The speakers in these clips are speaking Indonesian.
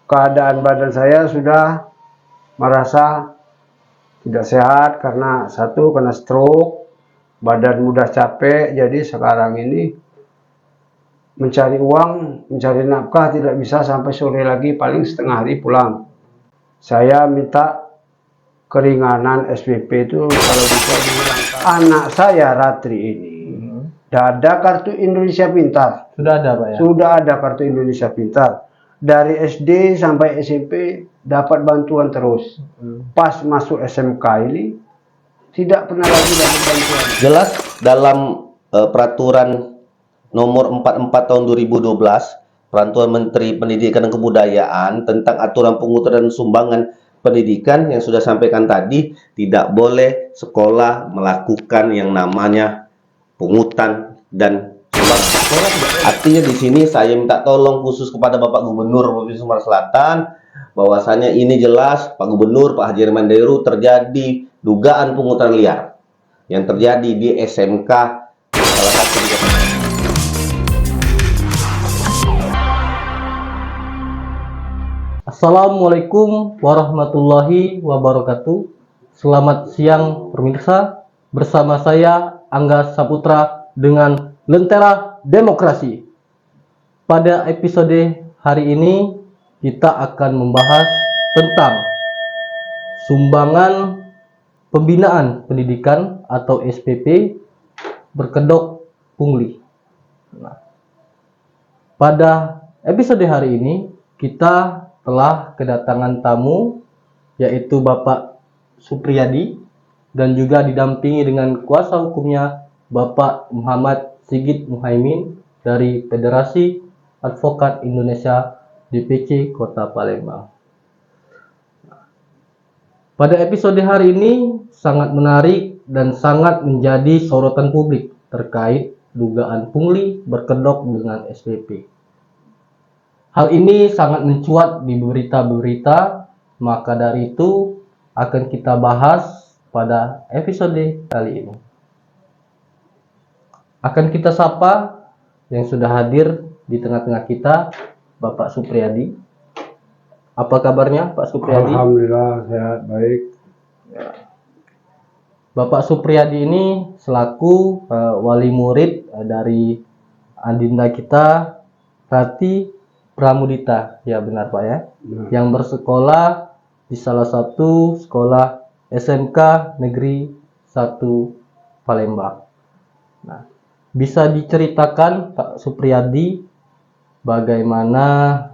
keadaan badan saya sudah merasa tidak sehat karena satu kena stroke, badan mudah capek, jadi sekarang ini mencari uang, mencari nafkah tidak bisa sampai sore lagi, paling setengah hari pulang. Saya minta keringanan SPP itu kalau bisa dihilangkan. Anak saya Ratri ini ada kartu Indonesia Pintar. Sudah ada Pak ya? Sudah ada kartu Indonesia Pintar. Dari SD sampai SMP dapat bantuan terus. Pas masuk SMK ini tidak pernah lagi dapat bantuan. Jelas dalam peraturan nomor 44 tahun 2012, Peraturan Menteri Pendidikan dan Kebudayaan tentang aturan pengutaran sumbangan pendidikan yang sudah sampaikan tadi, tidak boleh sekolah melakukan yang namanya pungutan dan sumbangan. Artinya di sini saya minta tolong khusus kepada Bapak Gubernur Provinsi Sumatera Selatan, bahwasanya ini jelas Pak Gubernur, Pak Haji Manderu, terjadi dugaan pungutan liar yang terjadi di SMK salah satu di Assalamualaikum warahmatullahi wabarakatuh. Selamat siang pemirsa. Bersama saya Angga Saputra dengan Lentera Demokrasi. Pada episode hari ini kita akan membahas tentang sumbangan pembinaan pendidikan atau SPP berkedok pungli. Nah, pada episode hari ini kita telah kedatangan tamu yaitu Bapak Supriyadi dan juga didampingi dengan kuasa hukumnya Bapak Muhammad Sigit Muhaimin dari Federasi Advokat Indonesia DPC Kota Palembang. Pada episode hari ini sangat menarik dan sangat menjadi sorotan publik terkait dugaan pungli berkedok dengan SPP. Hal ini sangat mencuat di berita-berita, maka dari itu akan kita bahas pada episode kali ini. Akan kita sapa yang sudah hadir di tengah-tengah kita, Bapak Supriyadi. Apa kabarnya Pak Supriyadi? Alhamdulillah sehat, baik. Bapak Supriyadi ini selaku wali murid dari adinda kita, Rati Pramudita, ya benar Pak ya, yang bersekolah di salah satu sekolah SMK Negeri 1 Palembang. Nah, bisa diceritakan Pak Supriyadi bagaimana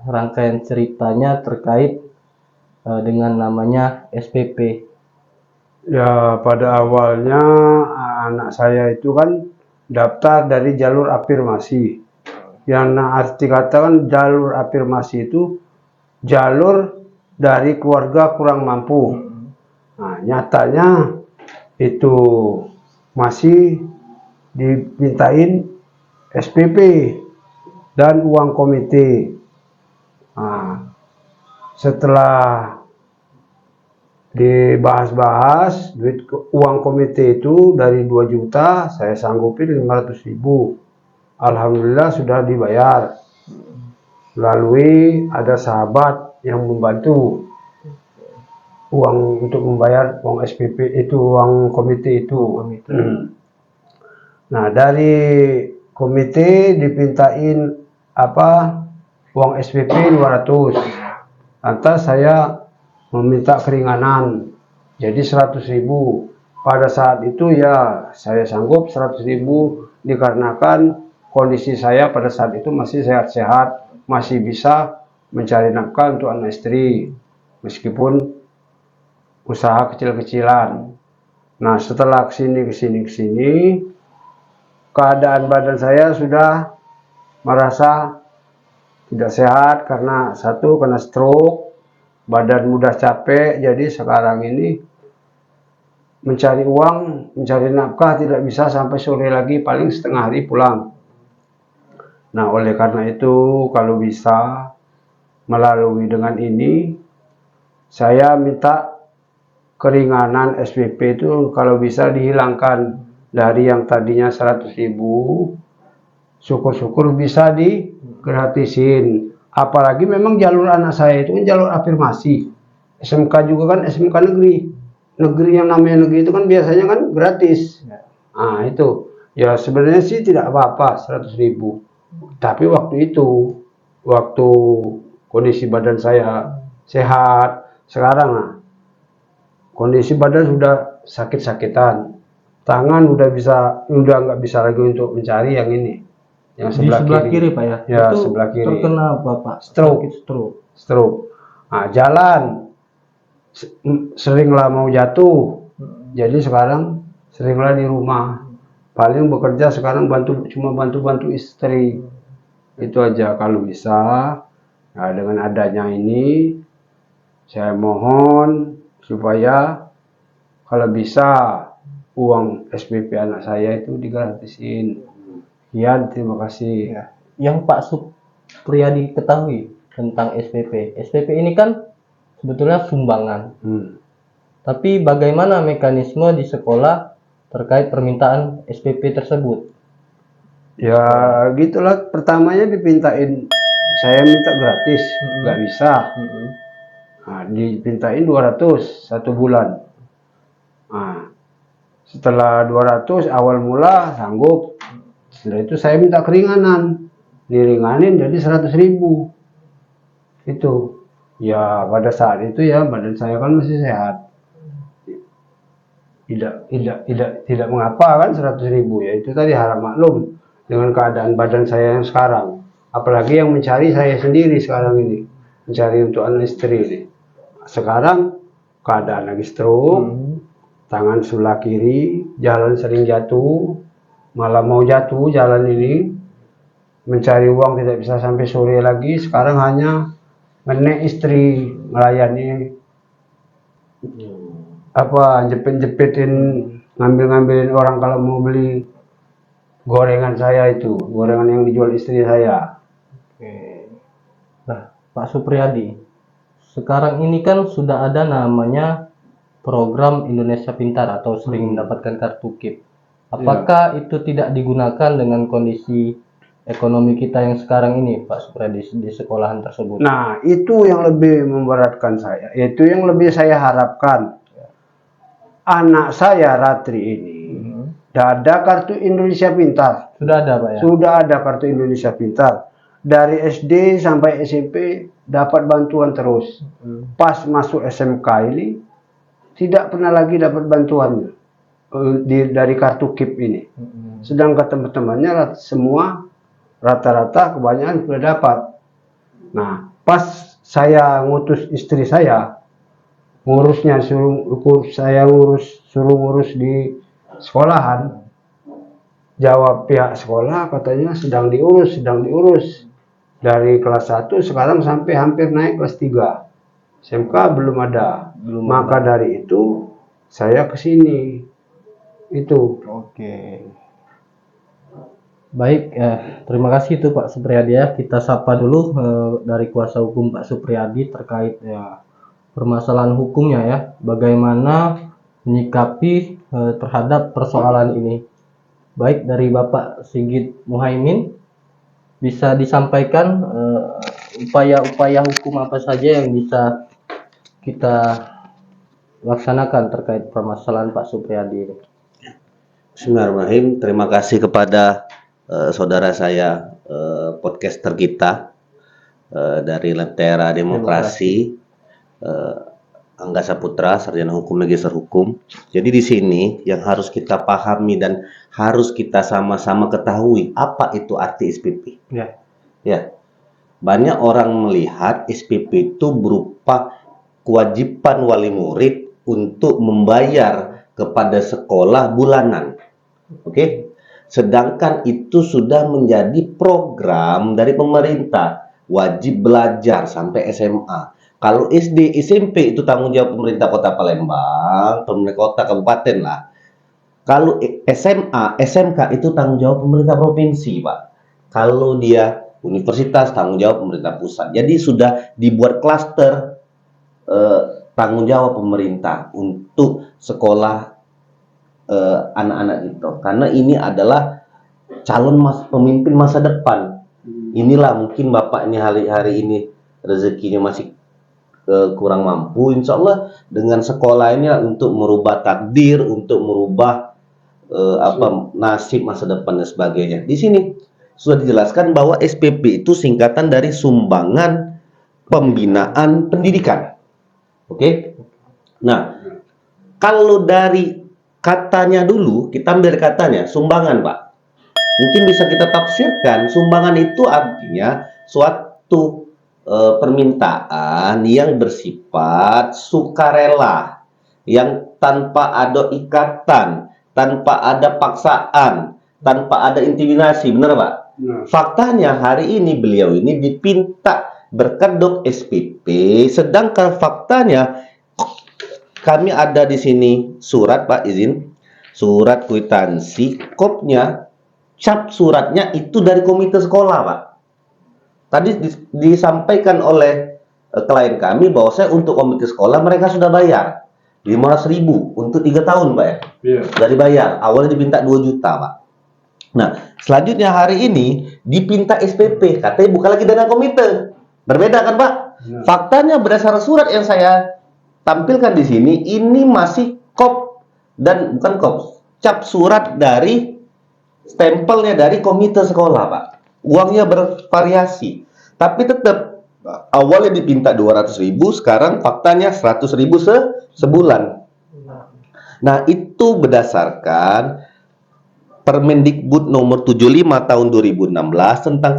rangkaian ceritanya terkait dengan namanya SPP? Ya, pada awalnya anak saya itu kan daftar dari jalur afirmasi. Yang arti kata kan jalur afirmasi itu jalur dari keluarga kurang mampu. Nah, nyatanya itu masih dimintain SPP dan uang komite. Nah, setelah dibahas-bahas, duit uang komite itu dari 2 juta saya sanggupin 500.000. Alhamdulillah sudah dibayar melalui ada sahabat yang membantu uang untuk membayar uang SPP itu, uang komite itu. Nah, dari komite dipintain uang SPP 200. Lantas saya meminta keringanan jadi 100.000. Pada saat itu ya saya sanggup 100.000 dikarenakan kondisi saya pada saat itu masih sehat-sehat, masih bisa mencari nafkah untuk anak istri, meskipun usaha kecil-kecilan. Nah, setelah kesini, keadaan badan saya sudah merasa tidak sehat karena satu kena stroke, badan mudah capek, jadi sekarang ini mencari uang, mencari nafkah tidak bisa sampai sore lagi, paling setengah hari pulang. Nah, oleh karena itu kalau bisa melalui dengan ini saya minta keringanan SPP itu kalau bisa dihilangkan dari yang tadinya 100.000, syukur-syukur bisa digratisin. Apalagi memang jalur anak saya itu kan jalur afirmasi. SMK juga kan SMK negeri. Negeri yang namanya negeri itu kan biasanya kan gratis. Nah itu, ya sebenarnya sih tidak apa-apa 100.000. Tapi waktu itu, waktu kondisi badan saya sehat, sekarang nah, kondisi badan sudah sakit-sakitan, tangan udah nggak bisa lagi untuk mencari yang ini, yang Di sebelah kiri Pak ya? Ya, Itu sebelah kiri. terkena apa Pak? Stroke. Sakit stroke. Stroke. Nah, jalan seringlah mau jatuh, jadi sekarang seringlah di rumah. Paling bekerja sekarang cuma bantu istri. Itu aja kalau bisa. Nah, dengan adanya ini, saya mohon supaya kalau bisa uang SPP anak saya itu digratisin. Sekian, terima kasih. Ya. Yang Pak Supriyadi ketahui tentang SPP. SPP ini kan sebetulnya sumbangan. Tapi bagaimana mekanisme di sekolah terkait permintaan SPP tersebut? Ya gitulah, pertamanya dipintain, saya minta gratis, nggak bisa. Nah, dipintain 200 1 bulan. Nah, setelah 200 awal mula sanggup. Setelah itu saya minta keringanan, diringanin jadi 100.000. Itu ya pada saat itu ya badan saya kan masih sehat, tidak mengapa kan 100.000 ya, itu tadi harap maklum dengan keadaan badan saya yang sekarang, apalagi yang mencari saya sendiri sekarang ini, mencari untuk anak istri ini. Sekarang keadaan lagi stroke, tangan sebelah kiri, jalan sering jatuh, malah mau jatuh jalan ini, mencari uang tidak bisa sampai sore lagi, sekarang hanya menek istri melayani, apa jepit-jepitin, ngambilin orang kalau mau beli gorengan saya itu, gorengan yang dijual istri saya. Nah, Pak Supriyadi, sekarang ini kan sudah ada namanya program Indonesia Pintar atau sering mendapatkan kartu KIP. Apakah itu tidak digunakan dengan kondisi ekonomi kita yang sekarang ini, Pak Supriyadi, di sekolahan tersebut? Nah, itu yang lebih memberatkan saya. Itu yang lebih saya harapkan. Anak saya Ratri ini ada kartu Indonesia Pintar. Sudah ada Pak ya? Sudah ada kartu Indonesia Pintar. Dari SD sampai SMP dapat bantuan terus. Pas masuk SMK ini tidak pernah lagi dapat bantuan dari kartu KIP ini. Sedangkan teman-temannya semua rata-rata kebanyakan sudah dapat. Nah, pas saya ngutus istri saya, ngurusnya suruh ngurus di sekolahan, jawab pihak sekolah katanya sedang diurus dari kelas 1 sekarang sampai hampir naik kelas 3. SMK belum ada. Maka dari itu saya ke sini. Itu. Oke. Baik, terima kasih itu Pak Supriyadi ya. Kita sapa dulu dari kuasa hukum Pak Supriyadi terkait ya permasalahan hukumnya ya. Bagaimana menyikapi terhadap persoalan ini. Baik, dari Bapak Sigit Muhaimin bisa disampaikan upaya-upaya hukum apa saja yang bisa kita laksanakan terkait permasalahan Pak Supriyadi ini. Bismillahirrahmanirrahim. Terima kasih kepada saudara saya, podcaster kita dari Lentera Demokrasi, Angga Saputra, Sarjana Hukum Magister Hukum. Jadi di sini yang harus kita pahami dan harus kita sama-sama ketahui apa itu arti SPP. Ya, banyak orang melihat SPP itu berupa kewajiban wali murid untuk membayar kepada sekolah bulanan. Oke? Sedangkan itu sudah menjadi program dari pemerintah, wajib belajar sampai SMA. Kalau SD, SMP itu tanggung jawab pemerintah Kota Palembang, pemerintah kota kabupaten lah. Kalau SMA, SMK itu tanggung jawab pemerintah provinsi, Pak. Kalau dia universitas, tanggung jawab pemerintah pusat. Jadi sudah dibuat klaster tanggung jawab pemerintah untuk sekolah anak-anak itu. Karena ini adalah calon pemimpin masa depan. inilah mungkin Bapak ini hari ini rezekinya masih kurang mampu, insya Allah dengan sekolahnya untuk merubah takdir, untuk merubah nasib masa depan dan sebagainya. Di sini sudah dijelaskan bahwa SPP itu singkatan dari sumbangan pembinaan pendidikan. Oke? Nah, kalau dari katanya dulu, kita ambil dari katanya, sumbangan, Pak. Mungkin bisa kita tafsirkan, sumbangan itu artinya suatu permintaan yang bersifat sukarela, yang tanpa ada ikatan, tanpa ada paksaan, tanpa ada intimidasi, benar Pak? Faktanya hari ini beliau ini dipinta berkedok SPP, sedangkan faktanya kami ada di sini surat Pak, izin, surat kwitansi, kopnya, cap suratnya itu dari komite sekolah Pak. Tadi disampaikan oleh klien kami bahwa saya untuk komite sekolah mereka sudah bayar 500.000 untuk 3 tahun Pak ya. Sudah dibayar. Awalnya dipinta 2 juta Pak. Nah, selanjutnya hari ini dipinta SPP, katanya bukan lagi dana komite. Berbeda kan Pak? Faktanya berdasarkan surat yang saya tampilkan di sini, ini masih kop dan bukan kop, cap surat dari stempelnya dari komite sekolah Pak. Uangnya bervariasi, tapi tetap awalnya dipinta 200.000, sekarang faktanya 100.000 sebulan. Nah, itu berdasarkan Permendikbud nomor 75 tahun 2016 tentang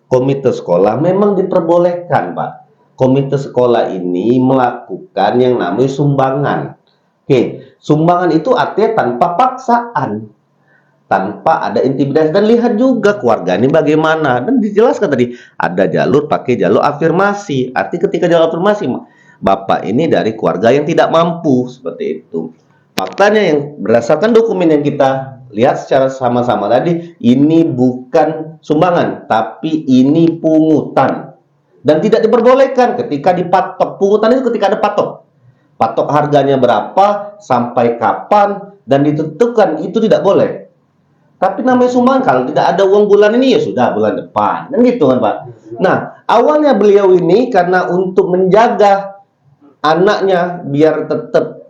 komite sekolah. Memang diperbolehkan Pak, komite sekolah ini melakukan yang namanya sumbangan. Oke, sumbangan itu artinya tanpa paksaan, tanpa ada intimidasi, dan lihat juga keluarga ini bagaimana, dan dijelaskan tadi ada jalur pakai jalur afirmasi. Arti ketika jalur afirmasi, Bapak ini dari keluarga yang tidak mampu, seperti itu. Faktanya yang berdasarkan dokumen yang kita lihat secara sama-sama tadi, ini bukan sumbangan, tapi ini pungutan, dan tidak diperbolehkan ketika dipatok. Pungutan itu ketika ada patok harganya berapa, sampai kapan, dan ditentukan, itu tidak boleh. Tapi namanya sumbangan, kalau tidak ada uang bulan ini ya sudah bulan depan, kan gitu kan Pak. Nah, awalnya beliau ini karena untuk menjaga anaknya biar tetap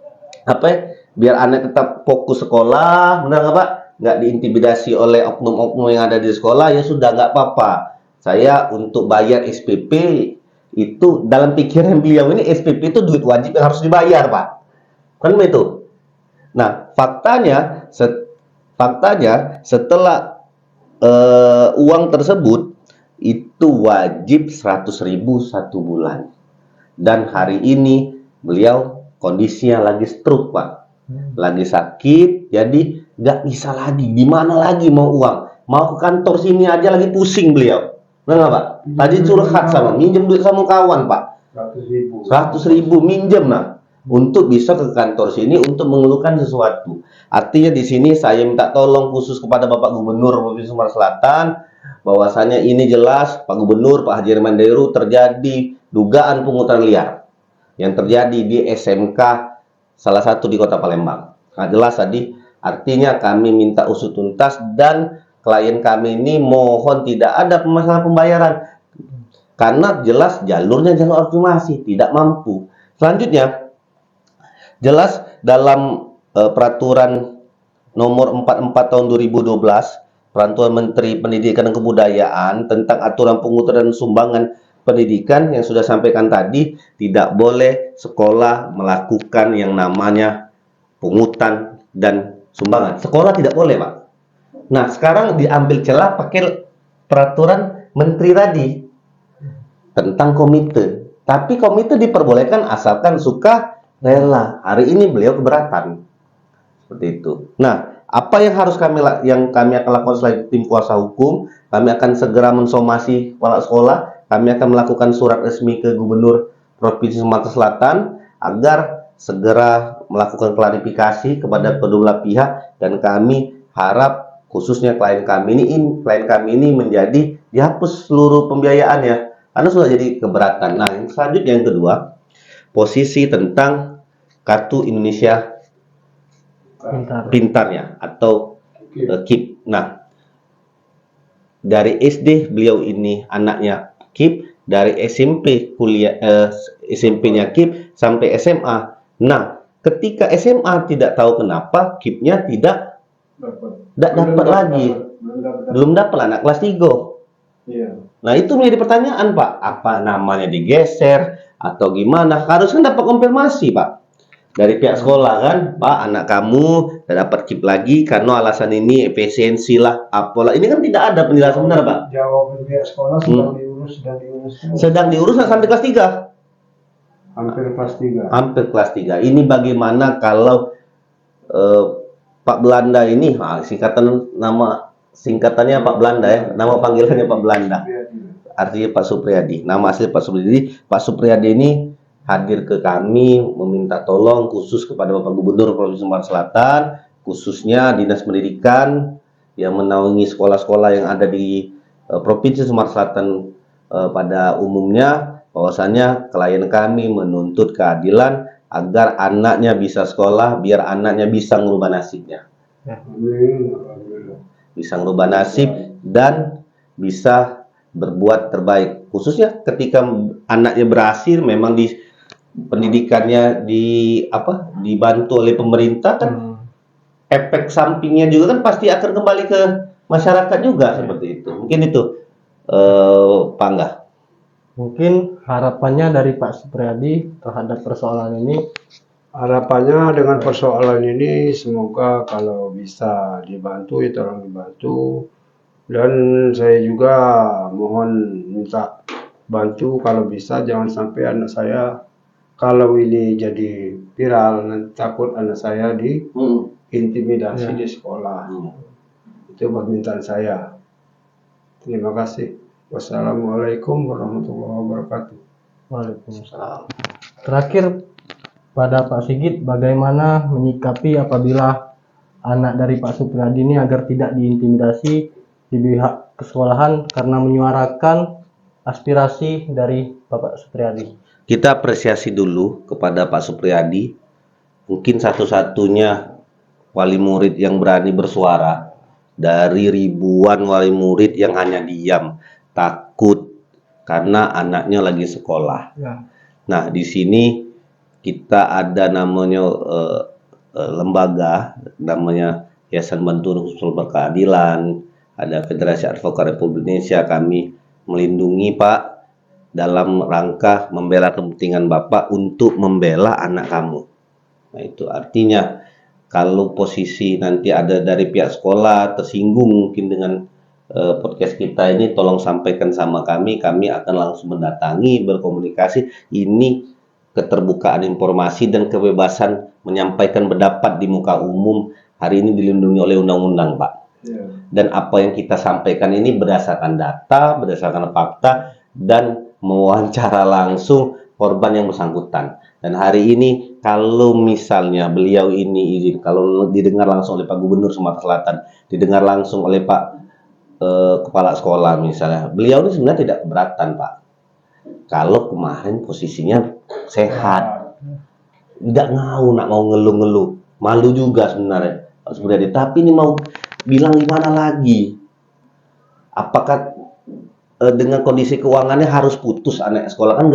biar anak tetap fokus sekolah, benar nggak Pak? Nggak diintimidasi oleh oknum-oknum yang ada di sekolah, ya sudah nggak apa-apa. Saya untuk bayar SPP itu dalam pikiran beliau ini SPP itu duit wajib yang harus dibayar Pak, kan begitu. Nah, faktanya setelah uang tersebut itu wajib 100.000 1 bulan, dan hari ini beliau kondisinya lagi stroke Pak, lagi sakit, jadi nggak bisa lagi. Di mana lagi mau uang, mau ke kantor sini aja lagi pusing beliau, benar Pak? Tadi curhat sama, minjem duit sama kawan Pak, 100.000 minjem nah, untuk bisa ke kantor sini untuk mengeluhkan sesuatu. Artinya di sini saya minta tolong khusus kepada Bapak Gubernur Provinsi Sumatera Selatan, bahwasanya ini jelas Pak Gubernur, Pak Haji Irman Dairu, terjadi dugaan pungutan liar yang terjadi di SMK salah satu di Kota Palembang. Nah, jelas tadi, artinya kami minta usut tuntas, dan klien kami ini mohon tidak ada permasalahan pembayaran, karena jelas jalurnya jalur afirmasi, tidak mampu. Selanjutnya, jelas dalam peraturan nomor 44 tahun 2012, Peraturan Menteri Pendidikan dan Kebudayaan tentang aturan pungutan dan sumbangan pendidikan yang sudah sampaikan tadi, tidak boleh sekolah melakukan yang namanya pungutan dan sumbangan. Sekolah tidak boleh Pak. Nah, sekarang diambil celah pakai peraturan menteri tadi tentang komite. Tapi komite diperbolehkan asalkan suka rela. Hari ini beliau keberatan. Seperti itu. Nah, apa yang harus kami akan lakukan selain tim kuasa hukum? Kami akan segera mensomasi kepala sekolah. Kami akan melakukan surat resmi ke Gubernur Provinsi Sumatera Selatan agar segera melakukan klarifikasi kepada kedua belah pihak, dan kami harap khususnya klien kami ini menjadi dihapus seluruh pembiayaannya karena sudah jadi keberatan. Nah, yang selanjutnya yang kedua, posisi tentang kartu Indonesia Pintarnya atau KIP. Nah, dari SD beliau ini anaknya KIP, dari SMP SMP-nya KIP sampai SMA. Nah, ketika SMA tidak tahu kenapa KIP-nya tidak dapat lagi. Belum dapat anak kelas 3. Iya. Nah, itu menjadi pertanyaan, Pak. Apa namanya digeser atau gimana? Harusnya dapat konfirmasi, Pak. Dari pihak sekolah kan, Pak, anak kamu tidak dapat KIP lagi karena alasan ini efisiensi lah, apalah. Ini kan tidak ada penjelasan benar, Pak. Jawab pihak sekolah sedang diurus. Sedang diurus sampai kelas 3. Hampir kelas 3. Hampir kelas 3. Ini bagaimana kalau Pak Belanda ini, singkatannya Pak Belanda ya, nama panggilannya Pak Belanda. Artinya Pak Supriyadi. Nama asli Pak Supriyadi. Pak Supriyadi ini hadir ke kami meminta tolong khusus kepada Bapak Gubernur Provinsi Sumatera Selatan, khususnya Dinas Pendidikan yang menaungi sekolah-sekolah yang ada di Provinsi Sumatera Selatan pada umumnya, bahwasanya klien kami menuntut keadilan agar anaknya bisa sekolah, biar anaknya bisa merubah nasibnya. Bisa merubah nasib dan bisa berbuat terbaik. Khususnya ketika anaknya berhasil, memang di pendidikannya dibantu oleh pemerintah kan, efek sampingnya juga kan pasti akan kembali ke masyarakat juga seperti itu. Mungkin itu, Pak Angga. Mungkin harapannya dari Pak Supriyadi terhadap persoalan ini. Harapannya dengan persoalan ini semoga kalau bisa dibantu ya tolong dibantu, dan saya juga mohon minta bantu kalau bisa jangan sampai anak saya kalau ini jadi viral nanti takut anak saya diintimidasi di sekolah. Itu permintaan saya. Terima kasih. Wassalamualaikum warahmatullahi wabarakatuh. Waalaikumsalam. Terakhir, pada Pak Sigit, bagaimana menyikapi apabila anak dari Pak Supriyadi ini agar tidak diintimidasi di pihak kesekolahan karena menyuarakan aspirasi dari Bapak Supriyadi? Kita apresiasi dulu kepada Pak Supriyadi, mungkin satu-satunya wali murid yang berani bersuara dari ribuan wali murid yang hanya diam, takut karena anaknya lagi sekolah. Nah, di sini kita ada namanya lembaga, namanya Yayasan Bantuan Sumber Berkeadilan, ada Federasi Advokat Republik Indonesia. Kami melindungi Pak dalam rangka membela kepentingan Bapak untuk membela anak kamu. Nah, itu artinya kalau posisi nanti ada dari pihak sekolah tersinggung mungkin dengan podcast kita ini, tolong sampaikan sama kami akan langsung mendatangi, berkomunikasi. Ini keterbukaan informasi dan kebebasan menyampaikan pendapat di muka umum hari ini dilindungi oleh undang-undang, Pak. Dan apa yang kita sampaikan ini berdasarkan data, berdasarkan fakta, dan mewawancara langsung korban yang bersangkutan. Dan hari ini kalau misalnya beliau ini izin, kalau didengar langsung oleh Pak Gubernur Sumatera Selatan, didengar langsung oleh Pak Kepala Sekolah misalnya, beliau ini sebenarnya tidak keberatan, Pak. Kalau kemarin posisinya sehat, tidak mau ngeluh-ngeluh, malu juga sebenarnya Pak Supriyadi. Tapi ini mau bilang gimana lagi? Apakah dengan kondisi keuangannya harus putus anak sekolah? Kan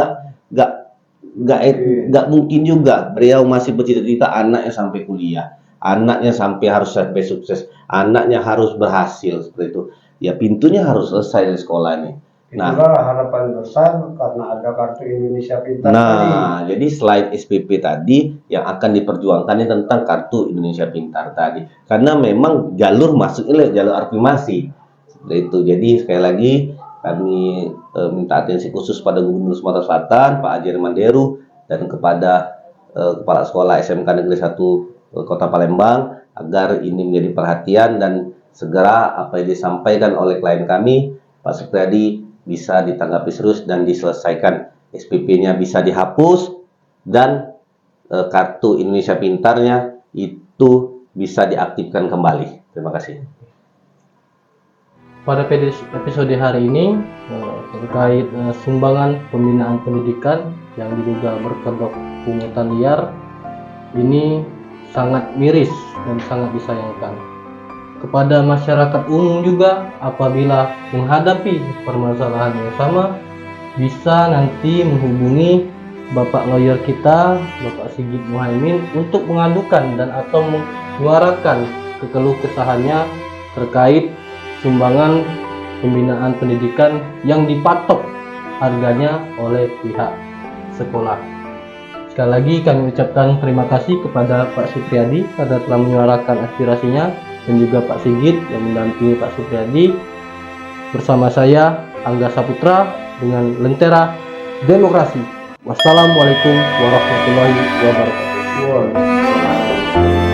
nggak mungkin juga. Beliau masih bercita-cita anaknya sampai kuliah, anaknya harus sampai sukses, anaknya harus berhasil seperti itu. Ya pintunya harus selesai dari sekolah ini. Itulah harapan besar karena ada kartu Indonesia Pintar tadi. Jadi selain SPP tadi yang akan diperjuangkan ini tentang kartu Indonesia Pintar tadi. Karena memang jalur masuknya jalur afirmasi. Seperti itu. Jadi sekali lagi kami minta atensi khusus pada Gubernur Sumatera Selatan, Pak Haji Manderu, dan kepada Kepala Sekolah SMK Negeri 1 Kota Palembang agar ini menjadi perhatian dan segera apa yang disampaikan oleh klien kami, Pak Supriyadi, bisa ditanggapi serius dan diselesaikan. SPP-nya bisa dihapus dan kartu Indonesia Pintarnya itu bisa diaktifkan kembali. Terima kasih. Pada episode hari ini terkait sumbangan pembinaan pendidikan yang diduga berkedok pungutan liar, ini sangat miris dan sangat disayangkan. kepada masyarakat umum juga apabila menghadapi permasalahan yang sama bisa nanti menghubungi Bapak lawyer kita, Bapak Sigit Muhaimin, untuk mengadukan dan atau menyuarakan kekeluh kesahannya terkait sumbangan pembinaan pendidikan yang dipatok harganya oleh pihak sekolah. Sekali lagi kami ucapkan terima kasih kepada Pak Supriyadi karena telah menyuarakan aspirasinya, dan juga Pak Sigit yang mendampingi Pak Supriyadi. Bersama saya Angga Saputra dengan Lentera Demokrasi. Wassalamualaikum warahmatullahi wabarakatuh.